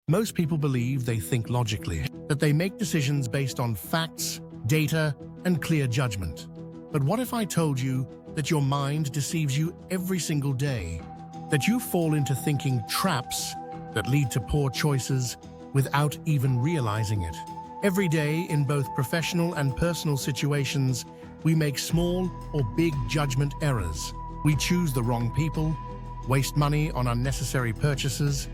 Most people believe they think logically, that they make decisions based on facts, data, and clear judgment. But what if I told you that your mind deceives you every single day? That you fall into thinking traps that lead to poor choices without even realizing it? Every day, in both professional and personal situations, we make small or big judgment errors. We choose the wrong people, waste money on unnecessary purchases,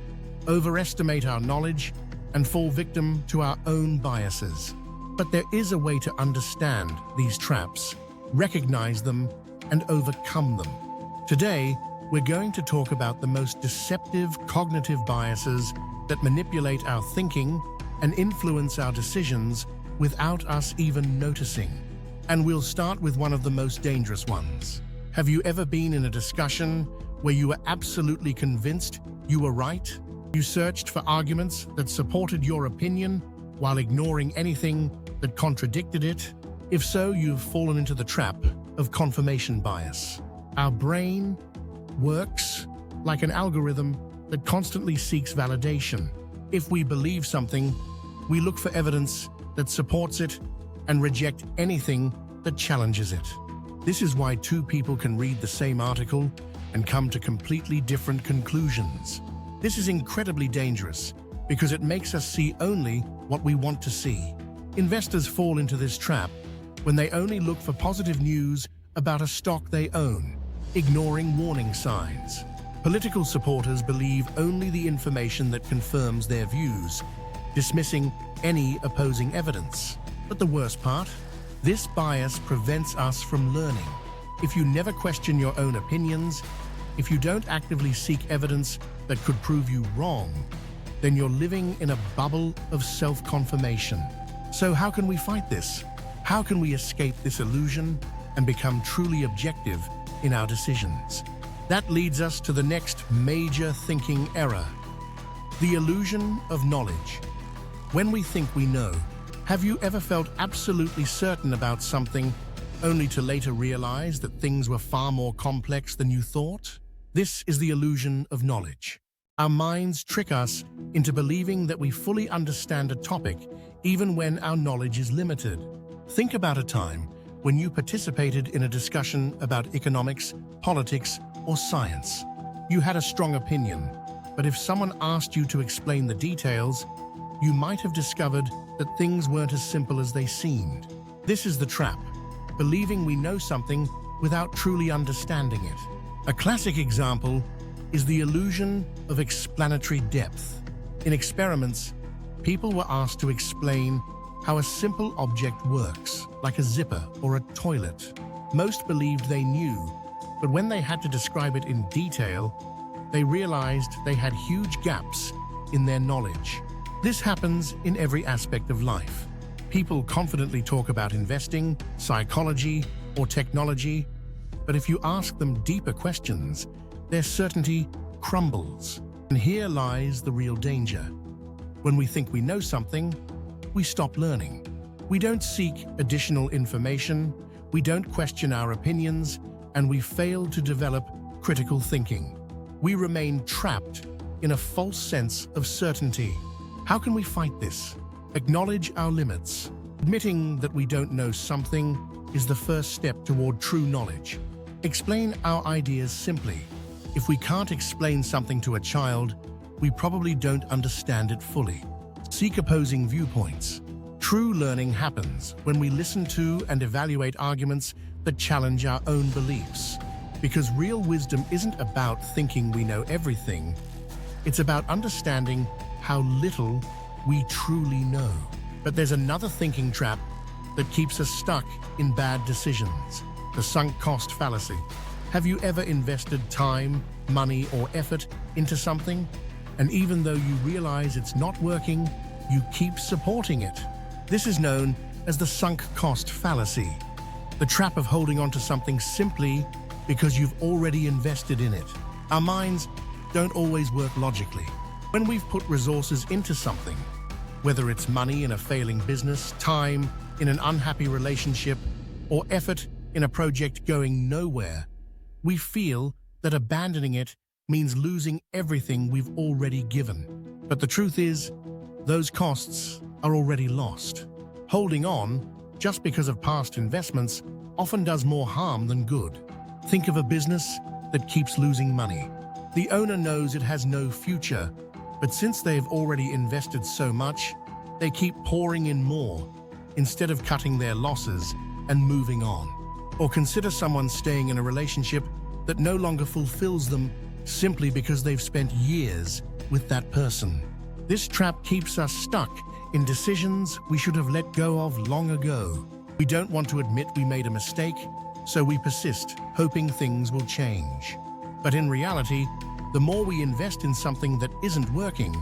overestimate our knowledge, and fall victim to our own biases. But there is a way to understand these traps, recognize them, and overcome them. Today, we're going to talk about the most deceptive cognitive biases that manipulate our thinking and influence our decisions without us even noticing. And we'll start with one of the most dangerous ones. Have you ever been in a discussion where you were absolutely convinced you were right? You searched for arguments that supported your opinion while ignoring anything that contradicted it? If so, you've fallen into the trap of confirmation bias. Our brain works like an algorithm that constantly seeks validation. If we believe something, we look for evidence that supports it and reject anything that challenges it. This is why two people can read the same article and come to completely different conclusions. This is incredibly dangerous because it makes us see only what we want to see. Investors fall into this trap when they only look for positive news about a stock they own, ignoring warning signs. Political supporters believe only the information that confirms their views, dismissing any opposing evidence. But the worst part? This bias prevents us from learning. If you never question your own opinions, if you don't actively seek evidence that could prove you wrong, then you're living in a bubble of self-confirmation. So how can we fight this? How can we escape this illusion and become truly objective in our decisions? That leads us to the next major thinking error: the illusion of knowledge. When we think we know, have you ever felt absolutely certain about something only to later realize that things were far more complex than you thought? This is the illusion of knowledge. Our minds trick us into believing that we fully understand a topic even when our knowledge is limited. Think about a time when you participated in a discussion about economics, politics, or science. You had a strong opinion, but if someone asked you to explain the details, you might have discovered that things weren't as simple as they seemed. This is the trap, believing we know something without truly understanding it. A classic example is the illusion of explanatory depth. In experiments, people were asked to explain how a simple object works, like a zipper or a toilet. Most believed they knew, but when they had to describe it in detail, they realized they had huge gaps in their knowledge. This happens in every aspect of life. People confidently talk about investing, psychology, or technology, but if you ask them deeper questions, their certainty crumbles. And here lies the real danger. When we think we know something, we stop learning. We don't seek additional information, we don't question our opinions, and we fail to develop critical thinking. We remain trapped in a false sense of certainty. How can we fight this? Acknowledge our limits. Admitting that we don't know something is the first step toward true knowledge. Explain our ideas simply. If we can't explain something to a child, we probably don't understand it fully. Seek opposing viewpoints. True learning happens when we listen to and evaluate arguments that challenge our own beliefs. Because real wisdom isn't about thinking we know everything. It's about understanding how little we truly know. But there's another thinking trap that keeps us stuck in bad decisions: the sunk cost fallacy. Have you ever invested time, money, or effort into something, and even though you realize it's not working, you keep supporting it? This is known as the sunk cost fallacy, the trap of holding on to something simply because you've already invested in it. Our minds don't always work logically. When we've put resources into something, whether it's money in a failing business, time in an unhappy relationship, or effort in a project going nowhere, we feel that abandoning it means losing everything we've already given. But the truth is, those costs are already lost. Holding on, just because of past investments, often does more harm than good. Think of a business that keeps losing money. The owner knows it has no future, but since they've already invested so much, they keep pouring in more, instead of cutting their losses and moving on. Or consider someone staying in a relationship that no longer fulfills them simply because they've spent years with that person. This trap keeps us stuck in decisions we should have let go of long ago. We don't want to admit we made a mistake, so we persist, hoping things will change. But in reality, the more we invest in something that isn't working,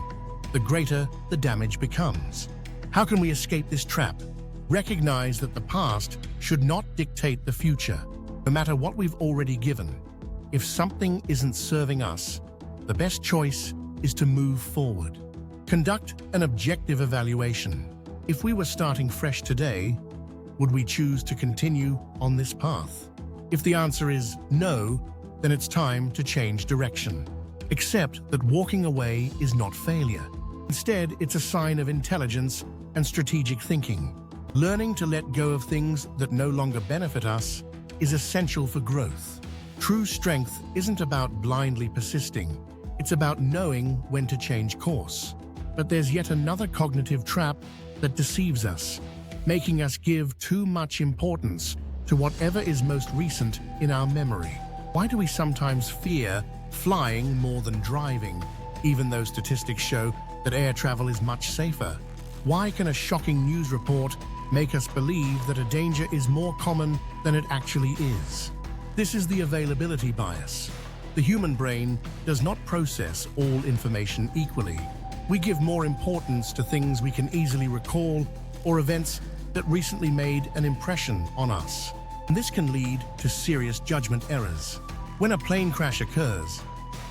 the greater the damage becomes. How can we escape this trap? Recognize that the past should not dictate the future, no matter what we've already given. If something isn't serving us, the best choice is to move forward. Conduct an objective evaluation. If we were starting fresh today, would we choose to continue on this path? If the answer is no, then it's time to change direction. Accept that walking away is not failure. Instead, it's a sign of intelligence and strategic thinking. Learning to let go of things that no longer benefit us is essential for growth. True strength isn't about blindly persisting. It's about knowing when to change course. But there's yet another cognitive trap that deceives us, making us give too much importance to whatever is most recent in our memory. Why do we sometimes fear flying more than driving, even though statistics show that air travel is much safer? Why can a shocking news report make us believe that a danger is more common than it actually is? This is the availability bias. The human brain does not process all information equally. We give more importance to things we can easily recall or events that recently made an impression on us. And this can lead to serious judgment errors. When a plane crash occurs,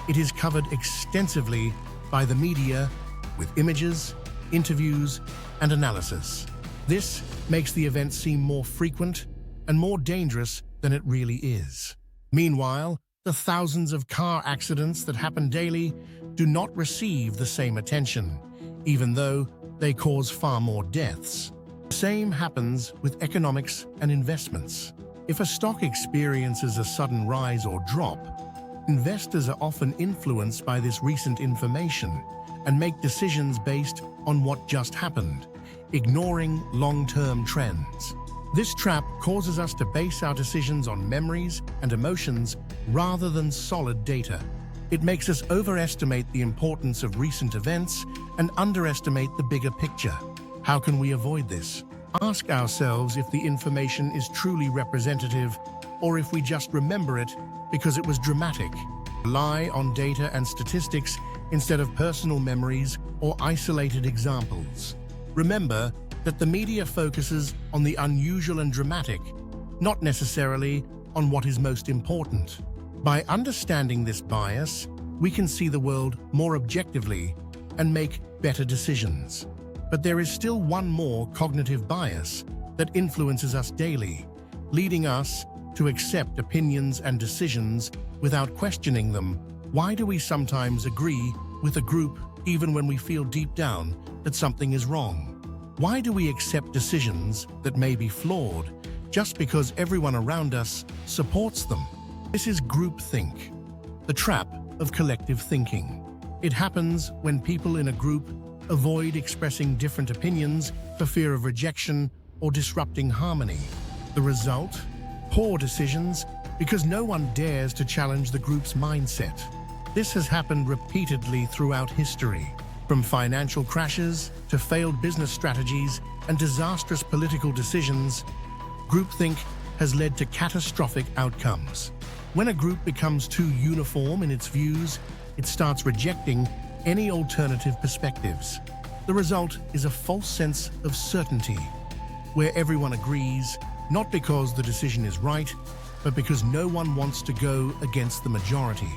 it is covered extensively by the media with images, interviews, and analysis. This makes the event seem more frequent and more dangerous than it really is. Meanwhile, the thousands of car accidents that happen daily do not receive the same attention, even though they cause far more deaths. The same happens with economics and investments. If a stock experiences a sudden rise or drop, investors are often influenced by this recent information and make decisions based on what just happened, ignoring long-term trends. This trap causes us to base our decisions on memories and emotions rather than solid data. It makes us overestimate the importance of recent events and underestimate the bigger picture. How can we avoid this? Ask ourselves if the information is truly representative or if we just remember it because it was dramatic. Rely on data and statistics instead of personal memories or isolated examples. Remember that the media focuses on the unusual and dramatic, not necessarily on what is most important. By understanding this bias, we can see the world more objectively and make better decisions. But there is still one more cognitive bias that influences us daily, leading us to accept opinions and decisions without questioning them. Why do we sometimes agree with a group even when we feel deep down that something is wrong? Why do we accept decisions that may be flawed just because everyone around us supports them? This is groupthink, the trap of collective thinking. It happens when people in a group avoid expressing different opinions for fear of rejection or disrupting harmony. The result? Poor decisions because no one dares to challenge the group's mindset. This has happened repeatedly throughout history. From financial crashes to failed business strategies and disastrous political decisions, groupthink has led to catastrophic outcomes. When a group becomes too uniform in its views, it starts rejecting any alternative perspectives. The result is a false sense of certainty, where everyone agrees, not because the decision is right, but because no one wants to go against the majority.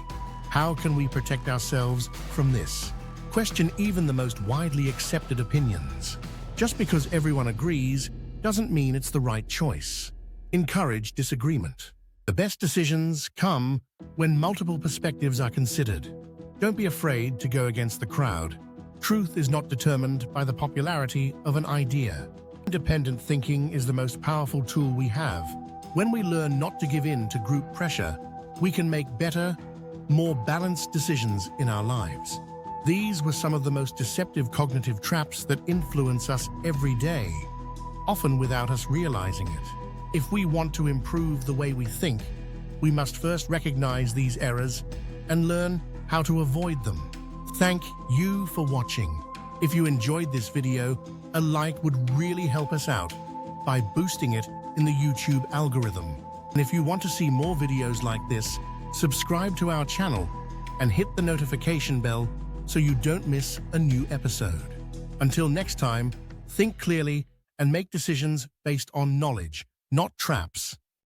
How can we protect ourselves from this? Question even the most widely accepted opinions. Just because everyone agrees doesn't mean it's the right choice. Encourage disagreement. The best decisions come when multiple perspectives are considered. Don't be afraid to go against the crowd. Truth is not determined by the popularity of an idea. Independent thinking is the most powerful tool we have. When we learn not to give in to group pressure, we can make better, more balanced decisions in our lives. These were some of the most deceptive cognitive traps that influence us every day, often without us realizing it. If we want to improve the way we think, we must first recognize these errors and learn how to avoid them. Thank you for watching. If you enjoyed this video, a like would really help us out by boosting it in the YouTube algorithm. And if you want to see more videos like this, subscribe to our channel and hit the notification bell so you don't miss a new episode. Until next time, think clearly and make decisions based on knowledge, not traps.